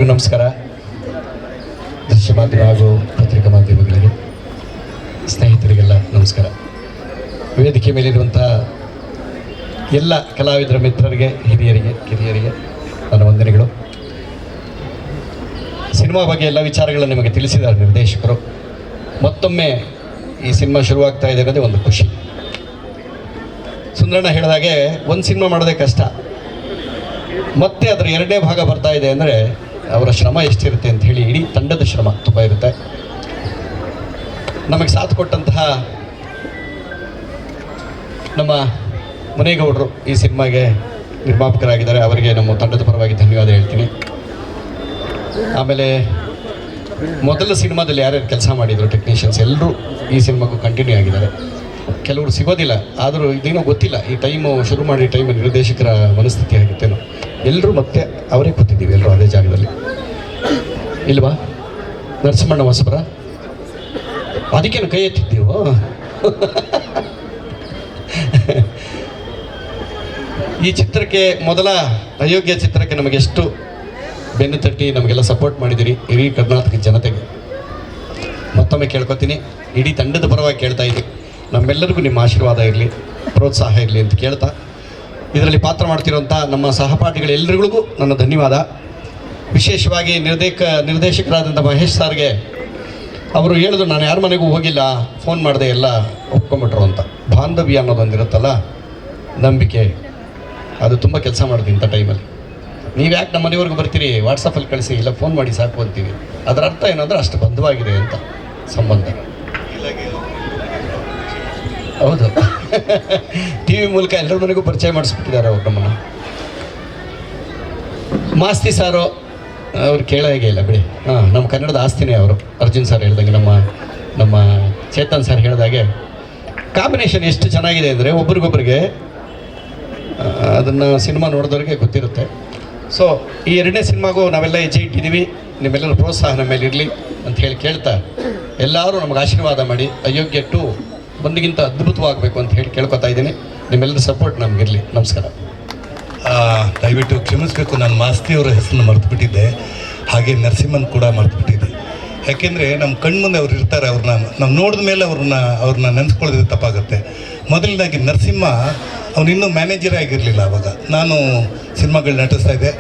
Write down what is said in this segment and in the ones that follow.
ನಮಸ್ಕಾರ. ದೃಶ್ಯ ಮಾಧ್ಯಮ ಹಾಗೂ ಪತ್ರಿಕಾ ಮಾಧ್ಯಮಗಳಿಗೆ, ಸ್ನೇಹಿತರಿಗೆಲ್ಲ ನಮಸ್ಕಾರ. ವೇದಿಕೆ ಮೇಲಿರುವಂಥ ಎಲ್ಲ ಕಲಾವಿದರ ಮಿತ್ರರಿಗೆ, ಹಿರಿಯರಿಗೆ, ಕಿರಿಯರಿಗೆ ನನ್ನ ವಂದನೆಗಳು. ಸಿನಿಮಾ ಬಗ್ಗೆ ಎಲ್ಲ ವಿಚಾರಗಳನ್ನು ನಿಮಗೆ ತಿಳಿಸಿದ್ದಾರೆ ನಿರ್ದೇಶಕರು. ಮತ್ತೊಮ್ಮೆ ಈ ಸಿನಿಮಾ ಶುರುವಾಗ್ತಾ ಇದೆ ಅನ್ನೋದೇ ಒಂದು ಖುಷಿ. ಸುಂದರಣ್ಣ ಹೇಳಿದಾಗೆ ಒಂದು ಸಿನಿಮಾ ಮಾಡೋದೇ ಕಷ್ಟ, ಮತ್ತೆ ಅದರ ಎರಡನೇ ಭಾಗ ಬರ್ತಾ ಇದೆ ಅಂದರೆ ಅವರ ಶ್ರಮ ಎಷ್ಟಿರುತ್ತೆ ಅಂತ ಹೇಳಿ ಇಡೀ ತಂಡದ ಶ್ರಮ ತುಂಬ ಇರುತ್ತೆ. ನಮಗೆ ಸಾಥ್ ಕೊಟ್ಟಂತಹ ನಮ್ಮ ಮುನೇಗೌಡರು ಈ ಸಿನಿಮಾಗೆ ನಿರ್ಮಾಪಕರಾಗಿದ್ದಾರೆ, ಅವರಿಗೆ ನಮ್ಮ ತಂಡದ ಪರವಾಗಿ ಧನ್ಯವಾದ ಹೇಳ್ತೀನಿ. ಆಮೇಲೆ ಮೊದಲ ಸಿನಿಮಾದಲ್ಲಿ ಯಾರ್ಯಾರು ಕೆಲಸ ಮಾಡಿದರು ಟೆಕ್ನಿಷಿಯನ್ಸ್ ಎಲ್ಲರೂ ಈ ಸಿನಿಮಾಗೂ ಕಂಟಿನ್ಯೂ ಆಗಿದ್ದಾರೆ. ಕೆಲವರು ಸಿಗೋದಿಲ್ಲ, ಆದರೂ ಇದೇನೋ ಗೊತ್ತಿಲ್ಲ, ಈ ಟೈಮು ಶುರು ಮಾಡಿ ಟೈಮ್ ನಿರ್ದೇಶಕರ ಮನಸ್ಥಿತಿ ಆಗುತ್ತೇನೋ, ಎಲ್ಲರೂ ಮತ್ತೆ ಅವರೇ ಕೂತಿದ್ದೀವಿ, ಎಲ್ಲರೂ ಅದೇ ಜಾಗದಲ್ಲಿ ಇಲ್ವಾ? ನರಸಿಂಹಣ್ಣ ಹೊಸಬರ ಅದಕ್ಕೇನು ಕೈ ಎತ್ತಿದ್ದೀವೋ? ಈ ಚಿತ್ರಕ್ಕೆ, ಮೊದಲ ಅಯೋಗ್ಯ ಚಿತ್ರಕ್ಕೆ ನಮಗೆಷ್ಟು ಬೆನ್ನು ತಟ್ಟಿ ನಮಗೆಲ್ಲ ಸಪೋರ್ಟ್ ಮಾಡಿದ್ದೀರಿ ಇಡೀ ಕರ್ನಾಟಕ ಜನತೆಗೆ ಮತ್ತೊಮ್ಮೆ ಕೇಳ್ಕೊತೀನಿ. ಇಡೀ ತಂಡದ ಪರವಾಗಿ ಕೇಳ್ತಾ ಇದ್ದೀನಿ, ನಮ್ಮೆಲ್ಲರಿಗೂ ನಿಮ್ಮ ಆಶೀರ್ವಾದ ಇರಲಿ, ಪ್ರೋತ್ಸಾಹ ಇರಲಿ ಅಂತ ಕೇಳ್ತಾ, ಇದರಲ್ಲಿ ಪಾತ್ರ ಮಾಡ್ತಿರುವಂಥ ನಮ್ಮ ಸಹಪಾಠಿಗಳೆಲ್ಲರಿಗೂ ನನ್ನ ಧನ್ಯವಾದ. ವಿಶೇಷವಾಗಿ ನಿರ್ದೇಶಕರಾದಂಥ ಮಹೇಶ್ ಸಾರ್ಗೆ, ಅವರು ಹೇಳಿದ್ರು ನಾನು ಯಾರ ಮನೆಗೂ ಹೋಗಿಲ್ಲ, ಫೋನ್ ಮಾಡಿದೆ, ಎಲ್ಲ ಒಪ್ಕೊಂಬಿಟ್ರು ಅಂತ. ಬಾಂಧವ್ಯ ಅನ್ನೋದೊಂದಿರುತ್ತಲ್ಲ, ನಂಬಿಕೆ, ಅದು ತುಂಬ ಕೆಲಸ ಮಾಡಿದೆ ಇಂಥ ಟೈಮಲ್ಲಿ. ನೀವು ಯಾಕೆ ನಮ್ಮ ಮನೆವರೆಗೂ ಬರ್ತೀರಿ, ವಾಟ್ಸಪ್ಪಲ್ಲಿ ಕಳಿಸಿ, ಇಲ್ಲ ಫೋನ್ ಮಾಡಿ ಸಾಕು ಅಂತೀವಿ. ಅದರ ಅರ್ಥ ಏನಂದರೆ ಅಷ್ಟು ಬಂಧವಾಗಿದೆ ಅಂತ ಸಂಬಂಧ. ಹೌದು, ಟಿ ವಿ ಮೂಲಕ ಎಲ್ಲರ ಮನೆಗೂ ಪರಿಚಯ ಮಾಡಿಸ್ಬಿಟ್ಟಿದ್ದಾರೆ ಅವ್ರು ನಮ್ಮನ್ನು. ಮಾಸ್ತಿ ಸಾರು ಅವ್ರು ಕೇಳೋಗೆ ಇಲ್ಲ ಬಿಡಿ, ನಮ್ಮ ಕನ್ನಡದ ಆಸ್ತಿನೇ ಅವರು. ಅರ್ಜುನ್ ಸರ್ ಹೇಳ್ದಂಗೆ, ನಮ್ಮ ಚೇತನ್ ಸರ್ ಹೇಳಿದಾಗೆ ಕಾಂಬಿನೇಷನ್ ಎಷ್ಟು ಚೆನ್ನಾಗಿದೆ ಅಂದರೆ ಒಬ್ರಿಗೊಬ್ರಿಗೆ ಅದನ್ನು ಸಿನಿಮಾ ನೋಡಿದವ್ರಿಗೆ ಗೊತ್ತಿರುತ್ತೆ. ಸೊ ಈ ಎರಡನೇ ಸಿನಿಮಾಗೂ ನಾವೆಲ್ಲ ಹೆಜ್ಜೆ ಇಟ್ಟಿದ್ದೀವಿ, ನಿಮ್ಮೆಲ್ಲರ ಪ್ರೋತ್ಸಾಹ ನಮ್ಮ ಮೇಲೆ ಇರಲಿ ಅಂತ ಹೇಳಿ ಕೇಳ್ತಾ, ಎಲ್ಲರೂ ನಮಗೆ ಆಶೀರ್ವಾದ ಮಾಡಿ ಅಯೋಗ್ಯ 2 ಒಂದಿಗಿಂತ ಅದ್ಭುತವಾಗಬೇಕು ಅಂತ ಹೇಳಿ ಕೇಳ್ಕೊತಾ ಇದ್ದೀನಿ. ನಿಮ್ಮೆಲ್ಲರ ಸಪೋರ್ಟ್ ನಮಗಿರಲಿ. ನಮಸ್ಕಾರ. ದಯವಿಟ್ಟು ಕ್ಷಮಿಸಬೇಕು, ನಾನು ಮಾಸ್ತಿಯವರ ಹೆಸರನ್ನು ಮರೆತುಬಿಟ್ಟಿದ್ದೆ, ಹಾಗೆ ನರಸಿಂಹನ್ ಕೂಡ ಮರೆತುಬಿಟ್ಟಿದ್ದೆ. ಯಾಕೆಂದರೆ ನಮ್ಮ ಕಣ್ಮುಂದೆ ಅವ್ರು ಇರ್ತಾರೆ, ನಾವು ನೋಡಿದ ಮೇಲೆ ಅವ್ರನ್ನ ನೆನೆಸ್ಕೊಳ್ಳೋದು ತಪ್ಪಾಗುತ್ತೆ. ಮೊದಲನೇದಾಗಿ ನರಸಿಂಹ ಅವನಿನ್ನೂ ಮ್ಯಾನೇಜರೇ ಆಗಿರಲಿಲ್ಲ ಆವಾಗ. ನಾನು ಸಿನಿಮಾಗಳು ನಟಿಸ್ತಾ ಇದ್ದೆ.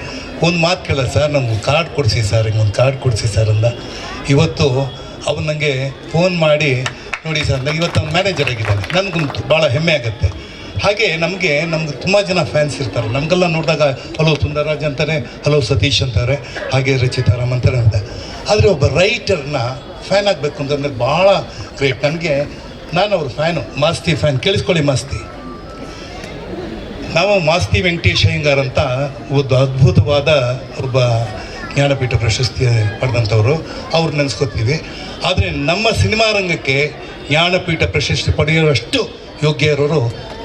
ಒಂದು ಮಾತು ಕೇಳೋದು, ಸರ್ ನಮ್ಗೆ ಕಾರ್ಡ್ ಕೊಡಿಸಿ ಸರ್, ಹಿಂಗೊಂದು ಕಾರ್ಡ್ ಕೊಡಿಸಿ ಸರ್ ಅಂದ. ಇವತ್ತು ಅವನು ನನಗೆ ಫೋನ್ ಮಾಡಿ, ನೋಡಿ ಸರ್ ಇವತ್ತು ಅವ್ನು ಮ್ಯಾನೇಜರ್ ಆಗಿದ್ದಾನೆ, ನನಗಂತೂ ಭಾಳ ಹೆಮ್ಮೆ ಆಗುತ್ತೆ. ಹಾಗೆ ನಮಗೆ ತುಂಬ ಜನ ಫ್ಯಾನ್ಸ್ ಇರ್ತಾರೆ. ನಮಗೆಲ್ಲ ನೋಡಿದಾಗ ಹಲೋ ಸುಂದರರಾಜ್ ಅಂತಾರೆ, ಹಲೋ ಸತೀಶ್ ಅಂತಾರೆ, ಹಾಗೆ ರಚಿತಾರಾಮ್ ಅಂತಾರೆ ಅಂತ. ಆದರೆ ಒಬ್ಬ ರೈಟರ್ನ ಫ್ಯಾನ್ ಆಗಬೇಕು ಅಂತಂದರೆ ಭಾಳ ಗ್ರೇಟ್. ನಾನು ಅವ್ರ ಫ್ಯಾನು, ಮಾಸ್ತಿ ಫ್ಯಾನ್. ಕೇಳಿಸ್ಕೊಳ್ಳಿ ಮಾಸ್ತಿ, ನಾವು ಮಾಸ್ತಿ ವೆಂಕಟೇಶ್ ಅಯ್ಯಂಗಾರ್ ಅಂತ ಒಂದು ಅದ್ಭುತವಾದ ಒಬ್ಬ ಜ್ಞಾನಪೀಠ ಪ್ರಶಸ್ತಿ ಪಡೆದಂಥವ್ರು, ಅವ್ರು ನೆನೆಸ್ಕೊತೀವಿ. ಆದರೆ ನಮ್ಮ ಸಿನಿಮಾ ರಂಗಕ್ಕೆ ಜ್ಞಾನಪೀಠ ಪ್ರಶಸ್ತಿ ಪಡೆಯುವಷ್ಟು ಯೋಗ್ಯ ಇರೋರು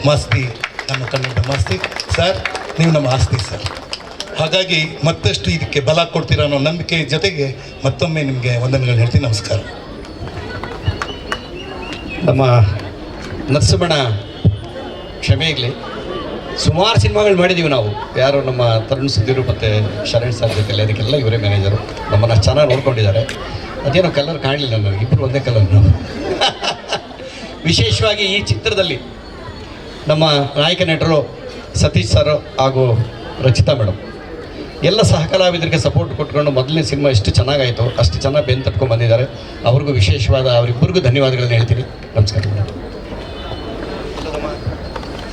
ಮಾಸ್ತಿ, ನಮ್ಮ ಕನ್ನಡದ ಮಾಸ್ತಿ ಸರ್. ನೀವು ನಮ್ಮ ಆಸ್ತಿ ಸರ್. ಹಾಗಾಗಿ ಮತ್ತಷ್ಟು ಇದಕ್ಕೆ ಬಲ ಕೊಡ್ತೀರಾ ಅನ್ನೋ ನಂಬಿಕೆ ಜೊತೆಗೆ ಮತ್ತೊಮ್ಮೆ ನಿಮಗೆ ವಂದನೆಗಳು ಹೇಳ್ತೀನಿ. ನಮಸ್ಕಾರ. ನಮ್ಮ ನರಸಿಂಹಣ್ಣ ಕ್ಷಮೆ ಇರಲಿ, ಸುಮಾರು ಸಿನಿಮಾಗಳು ಮಾಡಿದ್ದೀವಿ ನಾವು. ಯಾರು ನಮ್ಮ ತರುಣ್ ಸುಧೀರು ಮತ್ತು ಶರಣ್ ಸರ್ ಜೊತೆಲಿ, ಅದಕ್ಕೆಲ್ಲ ಇವರೇ ಮ್ಯಾನೇಜರು. ನಮ್ಮನ್ನು ಚೆನ್ನಾಗಿ ನೋಡ್ಕೊಂಡಿದ್ದಾರೆ. ಅದೇನೋ ಕಲರ್ ಕಾಣಲಿಲ್ಲ ನನಗೆ, ಇಬ್ಬರು ಒಂದೇ ಕಲರ್ ನಾವು. ವಿಶೇಷವಾಗಿ ಈ ಚಿತ್ರದಲ್ಲಿ ನಮ್ಮ ನಾಯಕ ನಟರು ಸತೀಶ್ ಸರ್ ಹಾಗೂ ರಚಿತಾ ಮೇಡಮ್ ಎಲ್ಲ ಸಹ ಕಲಾವಿದರಿಗೆ ಸಪೋರ್ಟ್ ಕೊಟ್ಕೊಂಡು ಮೊದಲನೇ ಸಿನಿಮಾ ಎಷ್ಟು ಚೆನ್ನಾಗಾಯಿತು ಅಷ್ಟು ಚೆನ್ನಾಗಿ ಬೆನ್ನು ತಟ್ಕೊಂಡು ಬಂದಿದ್ದಾರೆ. ಅವ್ರಿಗೂ ವಿಶೇಷವಾದ ಅವರಿಬ್ಬರಿಗೂ ಧನ್ಯವಾದಗಳನ್ನ ಹೇಳ್ತೀನಿ. ನಮಸ್ಕಾರ.